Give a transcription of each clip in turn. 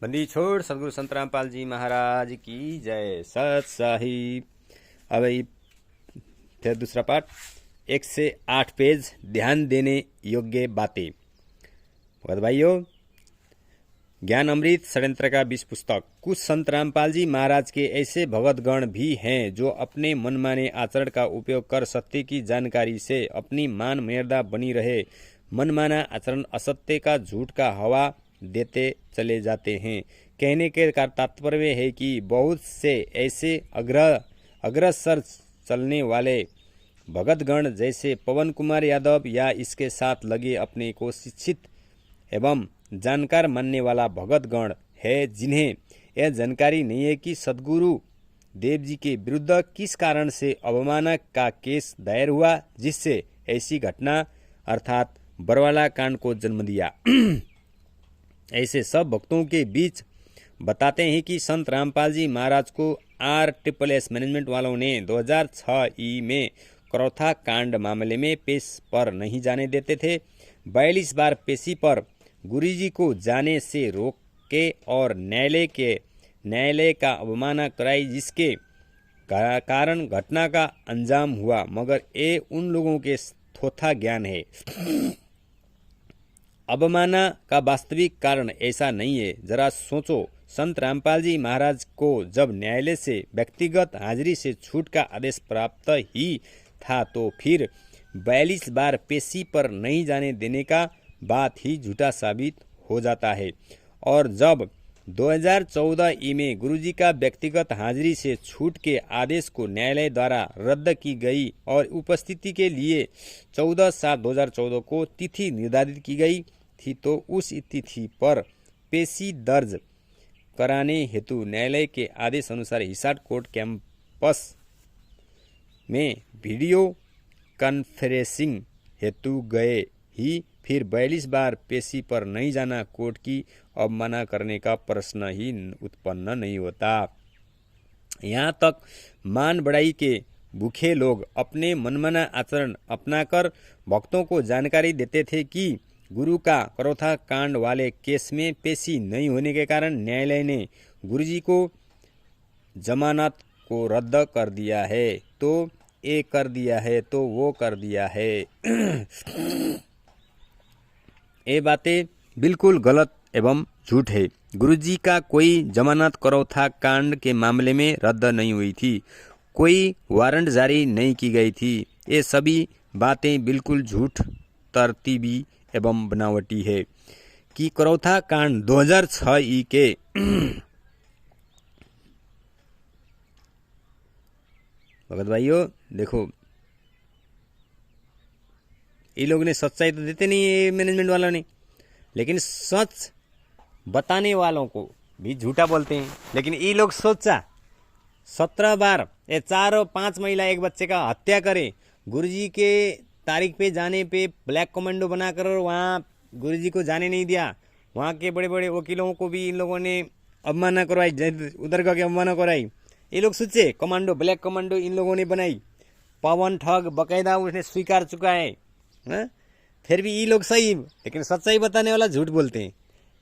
बंदी छोड़ सदगुरु संत रामपाल जी महाराज की जय। सत साहिब। अब फिर दूसरा पाठ 1 से 8 पेज। ध्यान देने योग्य बातें। भगत भाइयों, ज्ञान अमृत षड्यंत्र का 20 पुस्तक। कुछ संत रामपाल जी महाराज के ऐसे भगतगण भी हैं जो अपने मनमाने आचरण का उपयोग कर सत्य की जानकारी से अपनी मान मर्यादा बनी रहे मनमाना आचरण असत्य का झूठ का हवा देते चले जाते हैं। कहने के तात्पर्य है कि बहुत से ऐसे अग्रसर चलने वाले भगतगण जैसे पवन कुमार यादव या इसके साथ लगे अपने को शिक्षित एवं जानकार मानने वाला भगतगण है, जिन्हें यह जानकारी नहीं है कि सदगुरु देव जी के विरुद्ध किस कारण से अवमानना का केस दायर हुआ, जिससे ऐसी घटना अर्थात बरवाला कांड को जन्म दिया। ऐसे सब भक्तों के बीच बताते हैं कि संत रामपाल जी महाराज को RSS मैनेजमेंट वालों ने 2006 में करौथा कांड मामले में पेश पर नहीं जाने देते थे। 42 बार पेशी पर गुरुजी को जाने से रोके और न्यायालय का अवमानना कराई, जिसके कारण घटना का अंजाम हुआ। मगर ये उन लोगों के थोथा ज्ञान है। अवमानना का वास्तविक कारण ऐसा नहीं है। जरा सोचो, संत रामपाल जी महाराज को जब न्यायालय से व्यक्तिगत हाजिरी से छूट का आदेश प्राप्त ही था, तो फिर 42 बार पेशी पर नहीं जाने देने का बात ही झूठा साबित हो जाता है। और जब 2014 में गुरुजी का व्यक्तिगत हाजिरी से छूट के आदेश को न्यायालय द्वारा रद्द की गई और उपस्थिति के लिए 14/7/2014 को तिथि निर्धारित की गई थी, तो उस तिथि पर पेशी दर्ज कराने हेतु न्यायालय के आदेश अनुसार हिसार कोर्ट कैंपस में वीडियो कॉन्फ्रेंसिंग हेतु गए ही फिर 42 बार पेशी पर नहीं जाना कोर्ट की अवमानना करने का प्रश्न ही उत्पन्न नहीं होता। यहाँ तक मान बढ़ाई के भूखे लोग अपने मनमाना आचरण अपनाकर भक्तों को जानकारी देते थे कि गुरु का करौथा कांड वाले केस में पेशी नहीं होने के कारण न्यायालय ने गुरुजी को जमानत को रद्द कर दिया है, तो ये कर दिया है, तो वो कर दिया है। ये बातें बिल्कुल गलत एवं झूठ है। गुरुजी का कोई जमानत करौथा कांड के मामले में रद्द नहीं हुई थी, कोई वारंट जारी नहीं की गई थी। ये सभी बातें बिल्कुल झूठ, तरतीबी एवं बनावटी है कि करौथा कांड 2006 के भगत भाइयों देखो, ये लोग ने सच्चाई तो देते नहीं है मैनेजमेंट वालों ने, लेकिन सच बताने वालों को भी झूठा बोलते हैं। लेकिन ये लोग सोचा 17 बार ये 4 और 5 महिला एक बच्चे का हत्या करे, गुरुजी के तारीख पे जाने पे ब्लैक कमांडो बनाकर वहाँ गुरुजी को जाने नहीं दिया। वहाँ के बड़े बड़े वकीलों को भी इन लोगों ने अवमानना करवाई, उधर का अवमानना कराई। ये लोग सोचे कमांडो, ब्लैक कमांडो इन लोगों ने बनाई। पवन ठग बकायदा उसने स्वीकार चुका है, फिर भी ये लोग सही, लेकिन सच्चाई बताने वाला झूठ बोलते हैं।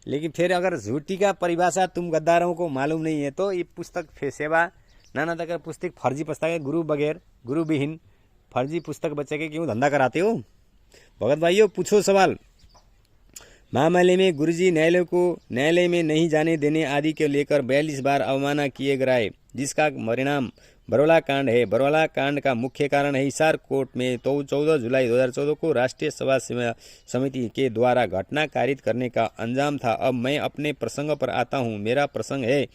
लेकिन फिर अगर झूठी का परिभाषा तुम गद्दारों को मालूम नहीं है, तो ये पुस्तक सेवा नाना तक पुस्तक फर्जी पुस्तक है। गुरु बगैर गुरु विहीन फर्जी पुस्तक बच्चे के क्यों धंधा कराते हो? भगत भाइयों पूछो सवाल। मामले में गुरुजी न्यायालय में नहीं जाने देने आदि के लेकर 42 बार अवमानना किए गए, जिसका परिणाम बरवाला कांड है। बरवाला कांड का मुख्य कारण है हिसार कोर्ट में 14 जुलाई 2014 को राष्ट्रीय सभा समिति के द्वारा घटना कारित करने का अंजाम था। अब मैं अपने प्रसंग पर आता हूँ। मेरा प्रसंग है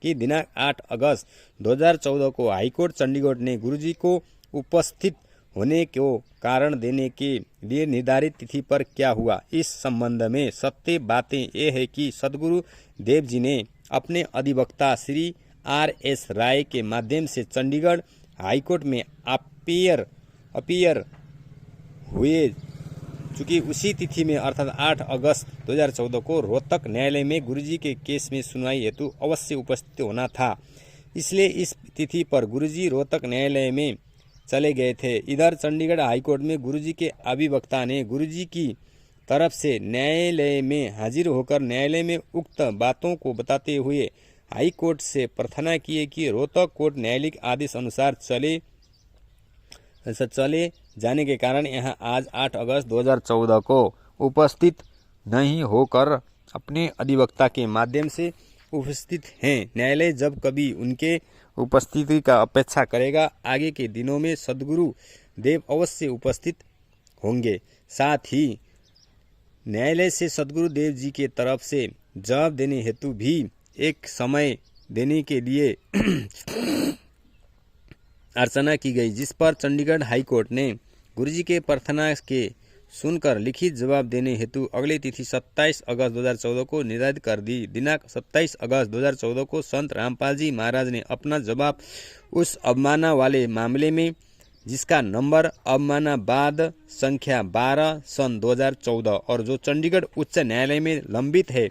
कि दिनांक 8 अगस्त 2014 को हाईकोर्ट चंडीगढ़ ने गुरुजी को उपस्थित होने को कारण देने के लिए निर्धारित तिथि पर क्या हुआ, इस संबंध में सत्य बातें ये है कि सदगुरु देव जी ने अपने अधिवक्ता श्री RS राय के माध्यम से चंडीगढ़ हाईकोर्ट में अपीयर हुए, चूँकि उसी तिथि में अर्थात 8 अगस्त 2014 को रोहतक न्यायालय में गुरुजी के केस में सुनवाई हेतु अवश्य उपस्थित होना था। इसलिए इस तिथि पर गुरुजी रोहतक न्यायालय में चले गए थे। इधर चंडीगढ़ हाईकोर्ट में गुरुजी के अधिवक्ता ने गुरुजी की तरफ से न्यायालय में हाजिर होकर न्यायालय में उक्त बातों को बताते हुए हाई कोर्ट से प्रार्थना किए कि रोहतक कोर्ट न्यायालयिक आदेश अनुसार चले जाने के कारण यहाँ आज 8 अगस्त 2014 को उपस्थित नहीं होकर अपने अधिवक्ता के माध्यम से उपस्थित हैं। न्यायालय जब कभी उनके उपस्थिति का अपेक्षा करेगा, आगे के दिनों में सद्गुरु देव अवश्य उपस्थित होंगे। साथ ही न्यायालय से सद्गुरु देव जी के तरफ से जवाब देने हेतु भी एक समय देने के लिए अर्चना की गई, जिस पर चंडीगढ़ हाई कोर्ट ने गुरुजी के प्रार्थना के सुनकर लिखित जवाब देने हेतु अगली तिथि 27 अगस्त 2014 को निर्धारित कर दी। दिनांक 27 अगस्त 2014 को संत रामपाल जी महाराज ने अपना जवाब उस अवमानना वाले मामले में, जिसका नंबर अवमानना बाद संख्या 12 सन 2014 और जो चंडीगढ़ उच्च न्यायालय में लंबित है,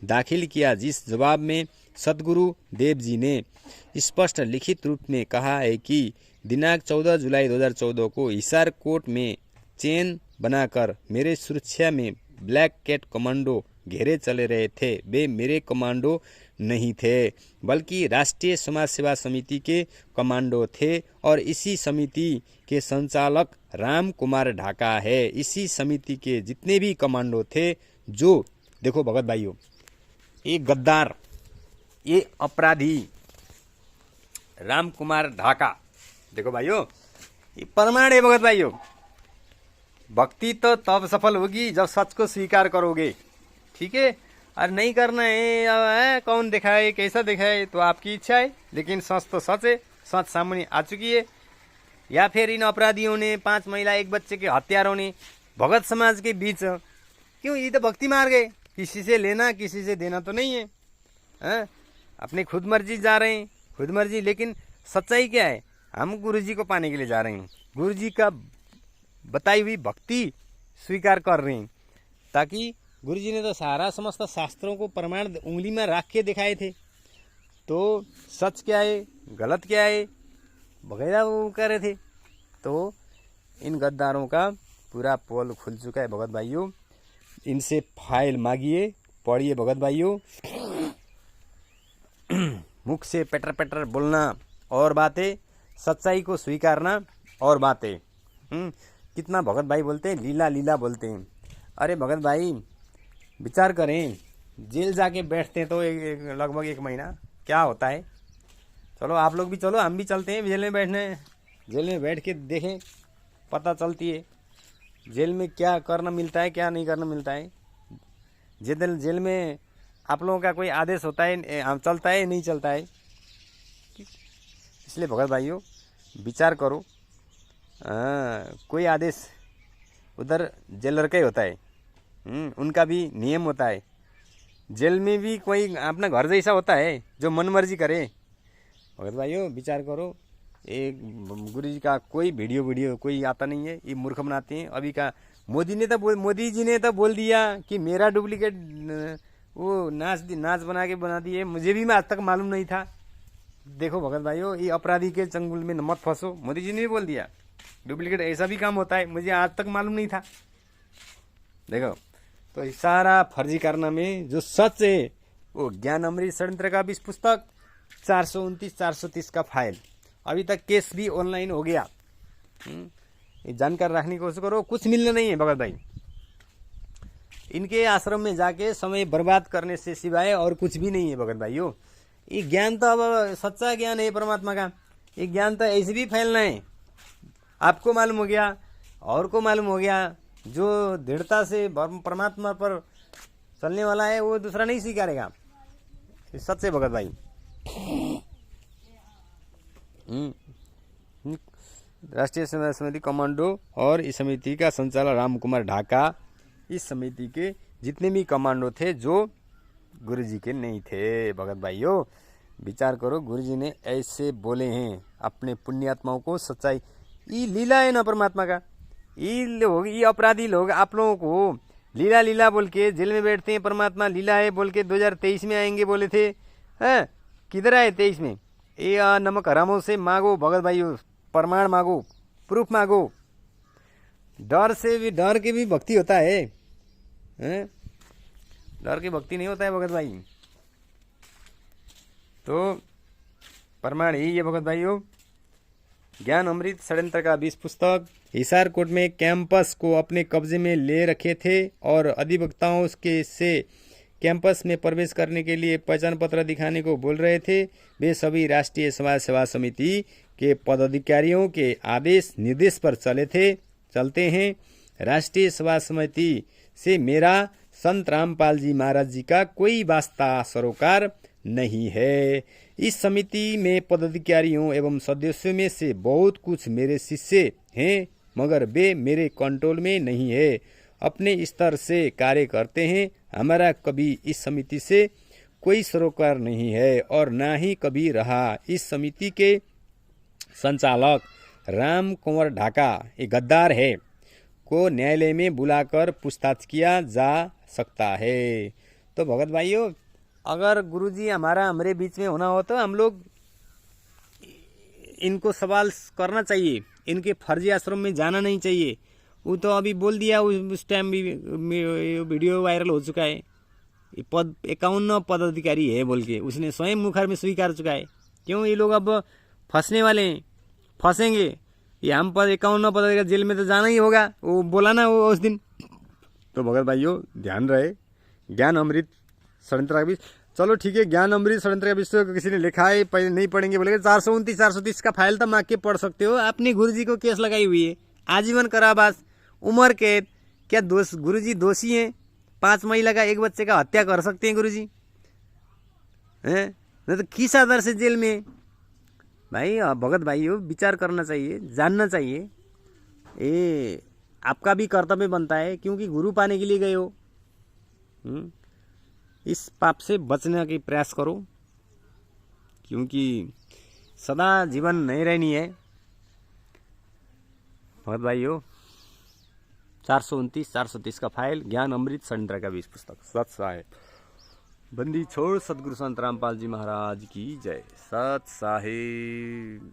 दाखिल किया। जिस जवाब में सद्गुरु देव जी ने स्पष्ट लिखित रूप में कहा है कि दिनांक 14 जुलाई 2014 को हिसार कोर्ट में चेन बनाकर मेरे सुरक्षा में ब्लैक कैट कमांडो घेरे चले रहे थे। वे मेरे कमांडो नहीं थे, बल्कि राष्ट्रीय समाज सेवा समिति के कमांडो थे और इसी समिति के संचालक राम कुमार ढाका है। इसी समिति के जितने भी कमांडो थे, जो देखो भगत भाइयों, ये गद्दार, ये अपराधी राम कुमार ढाका, देखो भाइयों, ये प्रमाण है भगत भाइयों। भक्ति तो तब सफल होगी जब सच को स्वीकार करोगे, ठीक है। और नहीं करना है, कौन दिखाए कैसा दिखाए तो आपकी इच्छा है, लेकिन सच तो सच है, सच सामने आ चुकी है। या फिर इन अपराधियों ने, 5 महिला 1 बच्चे के हत्यारों ने भगत समाज के बीच क्यों, ये तो भक्ति मार गए, किसी से लेना किसी से देना तो नहीं है, अपनी खुद मर्जी जा रहे हैं, खुद मर्जी। लेकिन सच्चाई क्या है, हम गुरुजी को पाने के लिए जा रहे हैं, गुरुजी का बताई हुई भक्ति स्वीकार कर रहे हैं, ताकि गुरुजी ने तो सारा समस्त शास्त्रों को प्रमाण उंगली में रख के दिखाए थे, तो सच क्या है गलत क्या है वगैरह वो कर रहे थे। तो इन गद्दारों का पूरा पोल खुल चुका है भगत भाइयों। इनसे फाइल मांगिए, पढ़िए भगत भाइयों। मुख से पेटर पेटर बोलना और बातें, सच्चाई को स्वीकारना और बातें। कितना भगत भाई बोलते हैं, लीला लीला बोलते हैं। अरे भगत भाई विचार करें, जेल जाके बैठते हैं तो लगभग 1 महीना क्या होता है। चलो आप लोग भी चलो, हम भी चलते हैं जेल में बैठने, जेल में बैठ के देखें, पता चलती है जेल में क्या करना मिलता है क्या नहीं करना मिलता है। जेल में आप लोगों का कोई आदेश होता है, चलता है नहीं चलता है। इसलिए भगत भाइयों विचार करो, कोई आदेश उधर जेलर का ही होता है, उनका भी नियम होता है। जेल में भी कोई अपना घर जैसा होता है जो मन मर्जी करे। भगत भाइयों विचार करो, एक गुरुजी का कोई वीडियो कोई आता नहीं है, ये मूर्ख बनाते हैं। अभी का मोदी जी ने तो बोल दिया कि मेरा डुप्लीकेट वो नाच बना दिए, मुझे भी आज तक मालूम नहीं था। देखो भगत भाइयों, ये अपराधी के चंगुल में मत फंसो। मोदी जी ने भी बोल दिया डुप्लीकेट ऐसा भी काम होता है, मुझे आज तक मालूम नहीं था। देखो तो सारा फर्जी कारनामे जो सच है वो ज्ञान अमृत षड्यंत्र का 20 पुस्तक, 429 430 का फाइल, अभी तक केस भी ऑनलाइन हो गया। ये जानकर रखने की कोशिश करो, कुछ मिलना नहीं है भगत भाई। इनके आश्रम में जाके समय बर्बाद करने से सिवाय और कुछ भी नहीं है भगत भाइयों। ये ज्ञान तो अब सच्चा ज्ञान है परमात्मा का, ये ज्ञान तो ऐसे भी फैलना है। आपको मालूम हो गया और को मालूम हो गया, जो दृढ़ता से परमात्मा पर चलने वाला है वो दूसरा नहीं स्वीकारेगा। सच है भगत भाई। राष्ट्रीय समाज समिति कमांडो और इस समिति का संचालक राम कुमार ढाका, इस समिति के जितने भी कमांडो थे जो गुरुजी के नहीं थे। भगत भाइयों विचार करो, गुरुजी ने ऐसे बोले हैं अपने पुण्यात्माओं को, सच्चाई ये लीला है ना परमात्मा का। ये अपराधी लोग आप लोगों को लीला लीला बोल के जेल में बैठते हैं। परमात्मा लीला है बोल के 2023 में आएंगे बोले थे, हैं किधर आए 23 में। ये नमक हरामों से मांगो भगत भाइयों, प्रमाण मांगो, प्रूफ मांगो। डर से भी, डर के भी भक्ति होता है। हैं? डर की भक्ति नहीं होता है भगत भाई। तो प्रमाण यही है भगत भाइयों। ज्ञान अमृत षड्यंत्र का 20 पुस्तक हिसार कोर्ट में कैंपस को अपने कब्जे में ले रखे थे और अधिवक्ताओं के से कैंपस में प्रवेश करने के लिए पहचान पत्र दिखाने को बोल रहे थे। वे सभी राष्ट्रीय समाज सेवा समिति के पदाधिकारियों के आदेश निर्देश पर चलते हैं। राष्ट्रीय सेवा समिति से मेरा संत रामपाल जी महाराज जी का कोई वास्ता सरोकार नहीं है। इस समिति में पदाधिकारियों एवं सदस्यों में से बहुत कुछ मेरे शिष्य हैं, मगर वे मेरे कंट्रोल में नहीं है, अपने स्तर से कार्य करते हैं। हमारा कभी इस समिति से कोई सरोकार नहीं है और ना ही कभी रहा। इस समिति के संचालक राम कुंवर ढाका एक गद्दार है को न्यायालय में बुलाकर पूछताछ किया जा सकता है। तो भगत भाइयों, अगर गुरुजी हमारे बीच में होना हो तो हम लोग इनको सवाल करना चाहिए, इनके फर्जी आश्रम में जाना नहीं चाहिए। वो तो अभी बोल दिया, उस टाइम भी वीडियो वायरल हो चुका है। 51 पदाधिकारी है बोल के उसने स्वयं मुखर में स्वीकार चुका है। क्यों ये लोग अब फंसने वाले हैं, फंसेंगे। ये हम पर 51 पदाधिकारी जेल में तो जाना ही होगा, वो बोला ना वो उस दिन। तो भगत भाइयों ध्यान रहे, ज्ञान अमृत षड्यंत्र का भी। चलो ठीक है, ज्ञान अमृत षड्यंत्र का विषय किसी ने लिखा है, नहीं पढ़ेंगे बोलेंगे। 429 430 का फाइल तो मांग के पढ़ सकते हो। अपने गुरुजी को केस लगाई हुई है, आजीवन कारावास, उम्र कैद। क्या गुरुजी दोषी हैं? 5 महिला का 1 बच्चे का हत्या कर सकते हैं गुरुजी हैं? नहीं तो किस आधार से जेल में? भाई भगत भाई हो, विचार करना चाहिए, जानना चाहिए। ये आपका भी कर्तव्य बनता है, क्योंकि गुरु पाने के लिए गए हो। इस पाप से बचने की प्रयास करो, क्योंकि सदा जीवन नहीं रहनी है। भगत भाई हो, 429 430 का फाइल, ज्ञान अमृत षड्यंत्र का 20 पुस्तक। सत साहेब बंदी छोड़ सदगुरु संत रामपाल जी महाराज की जय। सत साहेब।